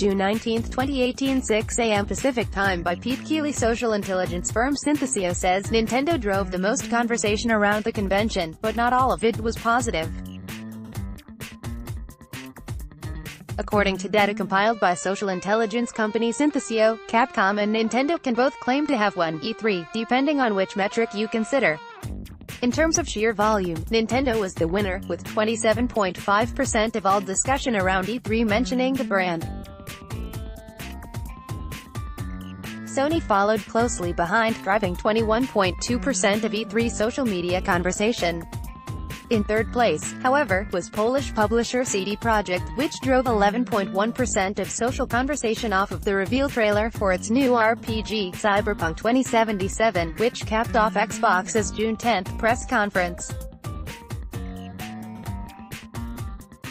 June 19, 2018, 6 a.m. Pacific Time by Pete Keeley. Social intelligence firm Synthesio says Nintendo drove the most conversation around the convention, but not all of it was positive. According to data compiled by social intelligence company Synthesio, Capcom and Nintendo can both claim to have won E3, depending on which metric you consider. In terms of sheer volume, Nintendo was the winner, with 27.5% of all discussion around E3 mentioning the brand. Sony followed closely behind, driving 21.2% of E3 social media conversation. In third place, however, was Polish publisher CD Projekt, which drove 11.1% of social conversation off of the reveal trailer for its new RPG, Cyberpunk 2077, which capped off Xbox's June 10 press conference.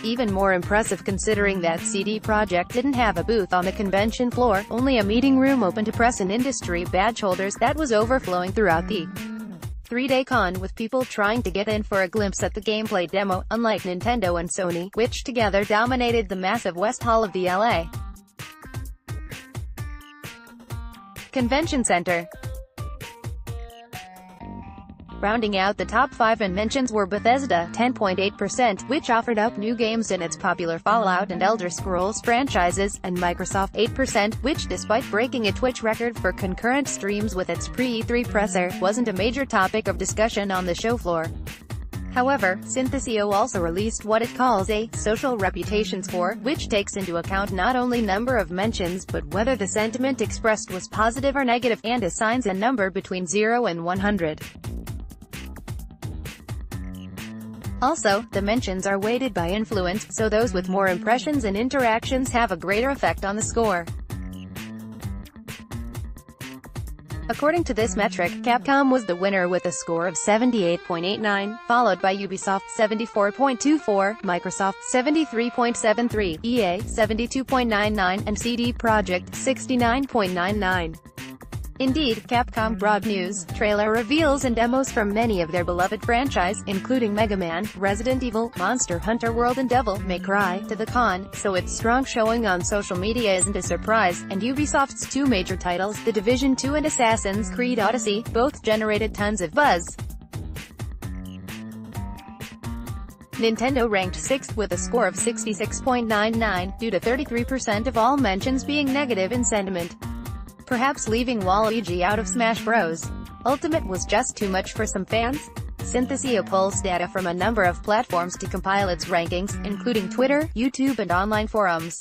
Even more impressive considering that CD Projekt didn't have a booth on the convention floor, only a meeting room open to press and industry badge holders that was overflowing throughout the three-day con, with people trying to get in for a glimpse at the gameplay demo, unlike Nintendo and Sony, which together dominated the massive West Hall of the LA Convention Center. Rounding out the top 5 in mentions were Bethesda, 10.8%, which offered up new games in its popular Fallout and Elder Scrolls franchises, and Microsoft, 8%, which, despite breaking a Twitch record for concurrent streams with its pre-E3 presser, wasn't a major topic of discussion on the show floor. However, Synthesio also released what it calls a social reputation score, which takes into account not only number of mentions but whether the sentiment expressed was positive or negative, and assigns a number between 0 and 100. Also, the mentions are weighted by influence, so those with more impressions and interactions have a greater effect on the score. According to this metric, Capcom was the winner with a score of 78.89, followed by Ubisoft 74.24, Microsoft 73.73, EA 72.99, and CD Projekt 69.99. Indeed, Capcom brought news, trailer reveals and demos from many of their beloved franchise, including Mega Man, Resident Evil, Monster Hunter World and Devil May Cry, to the con, so its strong showing on social media isn't a surprise, and Ubisoft's two major titles, The Division 2 and Assassin's Creed Odyssey, both generated tons of buzz. Nintendo ranked 6th with a score of 66.99, due to 33% of all mentions being negative in sentiment. Perhaps leaving Waluigi out of Smash Bros. Ultimate was just too much for some fans? Synthesio pulls data from a number of platforms to compile its rankings, including Twitter, YouTube and online forums.